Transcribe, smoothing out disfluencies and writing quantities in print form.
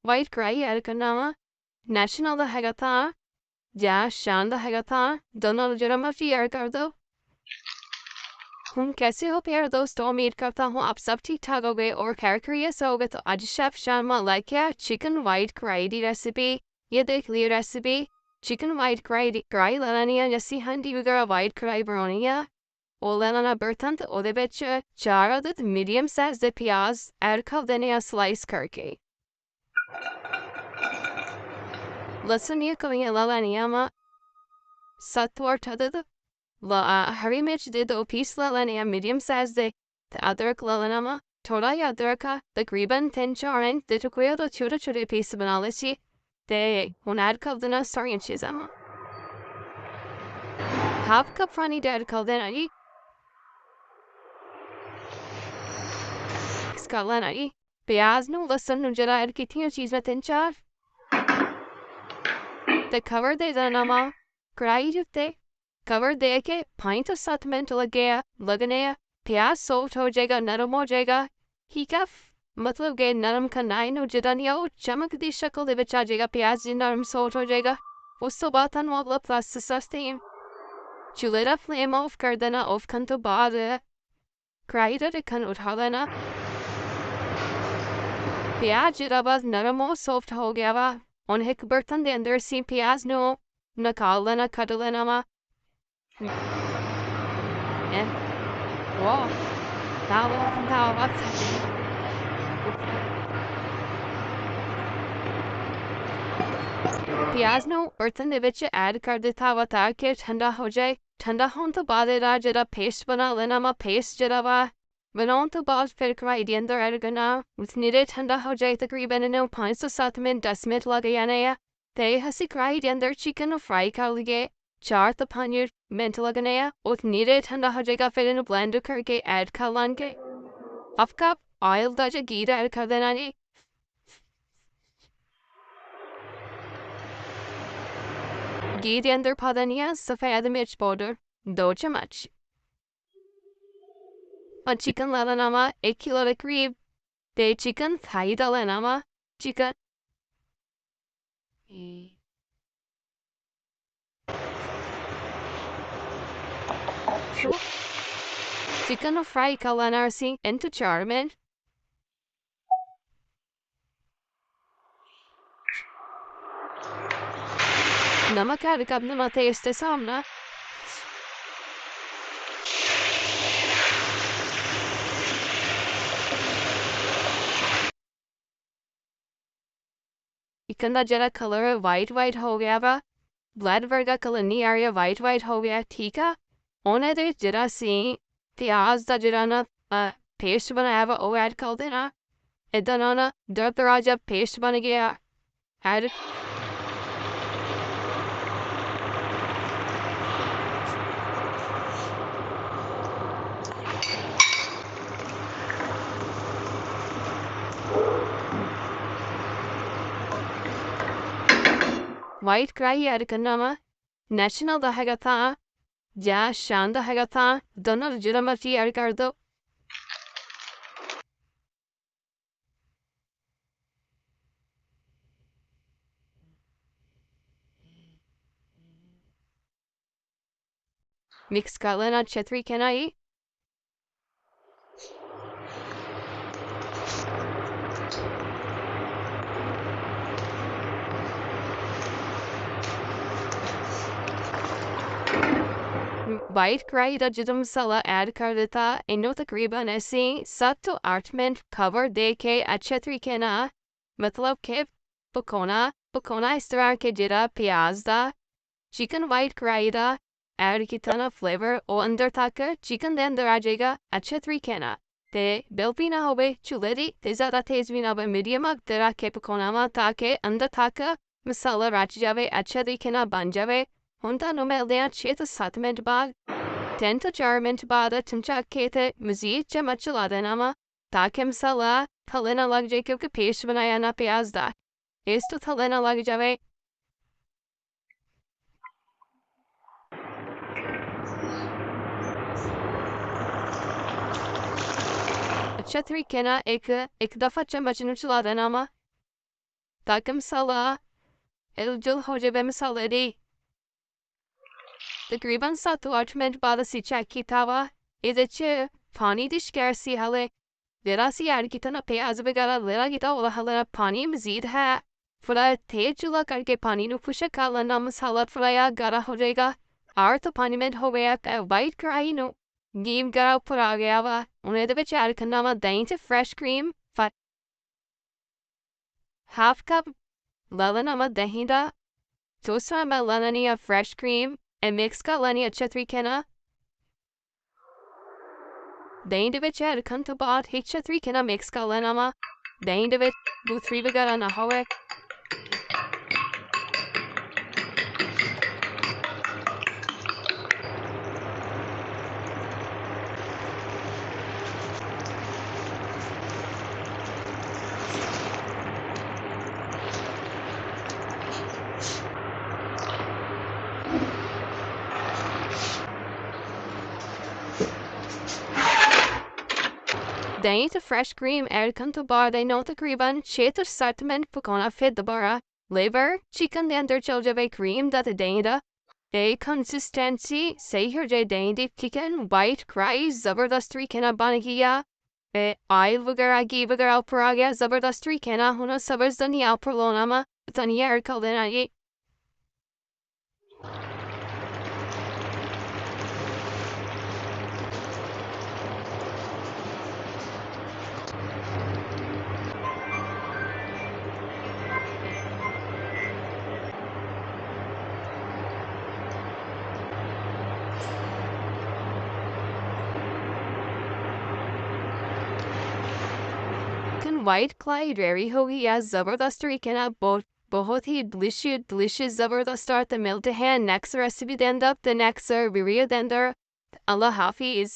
White कढ़ाई add करना वा नेशनल ਦਾ ਹੈਗਾ ਤਾਂ ਜਾਂ शान ਦਾ ਹੈਗਾ ਤਾਂ दोनों जरा मर्जी ऐड कर दो। कैसे हो प्यारे दोस्तों, उम्मीद करता हूँ आप सब ठीक ठाक हो गए और खैरियत से हो गए। तो आज शेफ शान लाइक है चिकन वाइट कढ़ाई की रेसिपी। ये देख ली रेसिपी चिकन वाइट कढ़ाई लेनी है जैसी हंडी वगैरह वाइट कढ़ाई बनानी है और लेना बर्तन तो ਉਹਦੇ ਵਿੱਚ 4 अदद मीडियम साइज ਦੇ प्याज ऐड कर देने हैं स्लाइस करके। लहसुन ये कलियां ला लेनी है 7 to 8 अदद। हरी मिर्च दे 2 पीस ला लेने हैं मीडियम साइज दे। ते अदरक ला लेना थोड़ा ही अदरक का तकरीबन 3-4 इंच दे टुकड़े तो छोटे छोटे पीस बना लेती। ते हुन ऐड कर देना सारी चीज़ां हाफ कप पानी ऐड कर देना जी। मिक्स कर लेना जी प्याज नू लहसुन नू जरा ऐड कीतियां चीज़ां 3-4 ते कवर दे देना कढ़ाई दे उत्ते। कवर दे के 5 to 7 मिनट लगने प्याज सॉफ्ट हो जाएगा, नरम हो जाएगा। ठीक है, मतलब कि नरम करना है नो जिदा नहीं आओ चमक दी शक्ल दे विच आ जाएगा प्याज जी नरम सॉफ्ट हो जाएगा। उस तो बाद तुहानू अगला प्रोसेस दसते हैं। चूल्हे दा फ्लेम ऑफ कर देना। ऑफ करने तो बाद कढ़ाई दा ढक्कन उठा लेना। प्याज जिदा बाद नरम और सॉफ्ट हो गया वा उन एक बर्तन दे अंदर सी प्याज नो निकाल लेना, कट लेना वा। Wow, प्याज नू बर्तन दे विच ऐड कर दिता वा ताकि ठंडा हो जाए। ठंडा होने तो बाद जरा पेस्ट बना लेना वा। पेस्ट जरा वा बनाने तो बाद फिर कढ़ाई दे अंदर ऐड करना। उतनी देर ठंडा हो जाए तकरीबन 5 से 7 मिनट 10 मिनट लग जाने हैं। ते हसी कढ़ाई दे अंदर चिकन फ्राई कर लिए 4 to 5 मिनट लगने हैं। उतनी देर ठंडा हो जाएगा फिर इन्हें ब्लेंड करके ऐड कर लेंगे। हाफ कप ऑयल दा जो घी ऐड कर देना जी। घी के अंदर पा देनी है सफ़ेद मिर्च पाउडर 2 चम्मच। और चिकन ला लेना वा 1 किलो के करीब। ते चिकन थाई डाल लेना वा। चिकन चिकन फ्राई कर लेना सी into 4 मिनट। नमक ऐड कर देना टेस्ट के सामने। चिकन का जरा कलर वाइट हो गया वा। ब्लैड वर्गा कलर नहीं आ रहा, वाइट हो गया। ठीक है, उन्हें दे जरा सी प्याज का जरा ना पेस्ट बनाया वा वो ऐड कर देना। इधर ना दरदरा जब पेस्ट बन गया ऐड वाइट कढ़ाई ऐड करना वा। नेशनल दा हैगा था या शान दा हैगा था, दोनों जरा मर्जी ऐड कर दो। मिक्स कर लेना अच्छे तरीके ना ही। वाइट कढ़ाई का जो मसाला ऐड कर देता इन्हों तकरीबन ऐसे 7 to 8 मिनट कवर दे के अच्छे तरीके ना मतलब के पकाना इस तरह के जरा प्याज दा चिकन वाइट कढ़ाई दा ऐड किया ना फ्लेवर और अंदर तक चिकन दे अंदर आ जाएगा अच्छे तरीके ना। ते बिल भी ना होवे चूल्हे दी ते ज़्यादा तेज़ भी ना होवे, मीडियम अग तरह के पकाना वा ताकि अंदर तक मसाला रच जावे अच्छे तरीके ना बन जावे। ਹੁਣ ਤੁਹਾਨੂੰ ਮਿਲਦੇ ਹਾਂ 6 ਤੋਂ 7 ਮਿੰਟ ਬਾਅਦ। 3 ਤੋਂ 4 ਮਿੰਟ ਬਾਅਦ ਚਮਚਾ ਕੇ ਤੇ ਮਜ਼ੀਦ ਚਮਚ ਚਲਾ ਦੇਣਾ ਵਾ ਤਾਂ ਕਿ ਮਸਾਲਾ ਥੱਲੇ ਨਾ ਲੱਗ ਜਾਏ ਕਿਉਂਕਿ ਪੇਸਟ ਬਣਾਇਆ ਨਾ ਪਿਆਜ਼ ਦਾ, ਇਸ ਤੋਂ ਥੱਲੇ ਨਾ ਲੱਗ ਜਾਵੇ। ਅੱਛਾ ਤਰੀਕੇ ਨਾਲ ਇੱਕ ਦਫਾ ਚਮਚ ਨੂੰ ਚਲਾ ਦੇਣਾ ਵਾ ताकि मसाला इलजुल हो जाए मसाले दी तकरीबन 7-8 मिनट बाद ਅਸੀਂ ਚੈੱਕ ਕੀਤਾ ਵਾ ਇਹਦੇ 'ਚ ਪਾਣੀ ਦੀ ਸ਼ਕੈਰਸੀ ਹਾਲੇ ਜਿਹੜਾ ਅਸੀਂ ਐਡ ਕੀਤਾ ਨਾ ਪਿਆਜ਼ ਵਗੈਰਾ ਜਿਹੜਾ ਕੀਤਾ ਉਹਦਾ ਹਾਲੇ ਪਾਣੀ ਮਜ਼ੀਦ ਹੈ ਥੋੜਾ ਤੇਜ਼ ਚੁੱਲ੍ਹਾ ਕਰਕੇ ਪਾਣੀ ਨੂੰ ਖੁਸ਼ਕ ਕਰ ਲੈਣਾ ਮਸਾਲਾ ਥੋੜਾ ਗਾੜਾ ਹੋ ਜਾਏਗਾ 8 ਤੋਂ 5 ਮਿੰਟ ਹੋ ਗਏ ਤੇ ਵਾਈਟ ਕੜਾਹੀ ਨੂੰ ਘੀ ਵਗੈਰਾ ਉੱਪਰ ਆ ਗਿਆ ਵਾ ਹੁਣ ਇਹਦੇ ਵਿੱਚ ਐਡ ਕਰਨਾ ਵਾ ਦਹੀਂ ਤੇ ਫਰੈਸ਼ ਕਰੀਮ ਹਾਫ ਕੱਪ ਲੈ ਲੈਣਾ ਵਾ ਦਹੀਂ ਦਾ 200 ml ਲੈ ਲੈਣੀ ਆ ਫਰੈਸ਼ ਕਰੀਮ and mix ਕਰ ਲੈਣੀ ਅੱਛੇ ਤਰੀਕੇ ਨਾਲ ਦਹੀਂ ਦੇ ਵਿੱਚ ਐਡ ਕਰਨ ਤੋਂ ਬਾਅਦ ਅੱਛੇ ਤਰੀਕੇ ਨਾਲ ਮਿਕਸ ਕਰ ਲੈਣਾ ਵਾ ਦਹੀਂ ਦੇ ਵਿੱਚ ਦੂਸਰੀ ਵਗੈਰਾ ਨਾ ਹੋਵੇ ਦਹੀਂ ਤੇ ਫਰੈਸ਼ ਕਰੀਮ ਐਡ ਕਰਨ ਤੋਂ ਬਾਅਦ ਇਹਨੂੰ ਤਕਰੀਬਨ 6 ਤੋਂ 7 ਮਿੰਟ ਪਕਾਉਣਾ ਫਿਰ ਦੁਬਾਰਾ ਲੇਵਰ ਚਿਕਨ ਦੇ ਅੰਦਰ ਚਲ ਜਾਵੇ ਕਰੀਮ ਦਾ ਤੇ ਦਹੀਂ ਦਾ ਤੇ ਕੰਸਿਸਟੈਂਸੀ ਸਹੀ ਹੋ ਜਾਏ ਦਹੀਂ ਦੀ ਚਿਕਨ ਵਾਈਟ ਕਰਾਹੀ ਜ਼ਬਰਦਸਤ ਤਰੀਕੇ ਨਾਲ ਬਣ ਗਿਆ ਤੇ ਆਇਲ ਵਗੈਰਾ ਘੀ ਵਗੈਰਾ ਉੱਪਰ ਆ ਗਿਆ ਜ਼ਬਰਦਸਤ ਤਰੀਕੇ ਨਾਲ ਹੁਣ ਸਬਜ਼ ਧਨੀਆ ਉੱਪਰ ਲਾਉਣਾ ਵਾ ਧਨੀਆ ਐਡ ਕਰ ਦੇਣਾ ਜੀ वाइट क्लाई रेडी हो गई या ज़बरदस्त तरीके ना बहुत ही डिलिशियस ज़बरदस्त और तो मिलते हैं नेक्स्ट रेसिपी के अंदर the next वीडियो के अंदर अल्लाह हाफिज़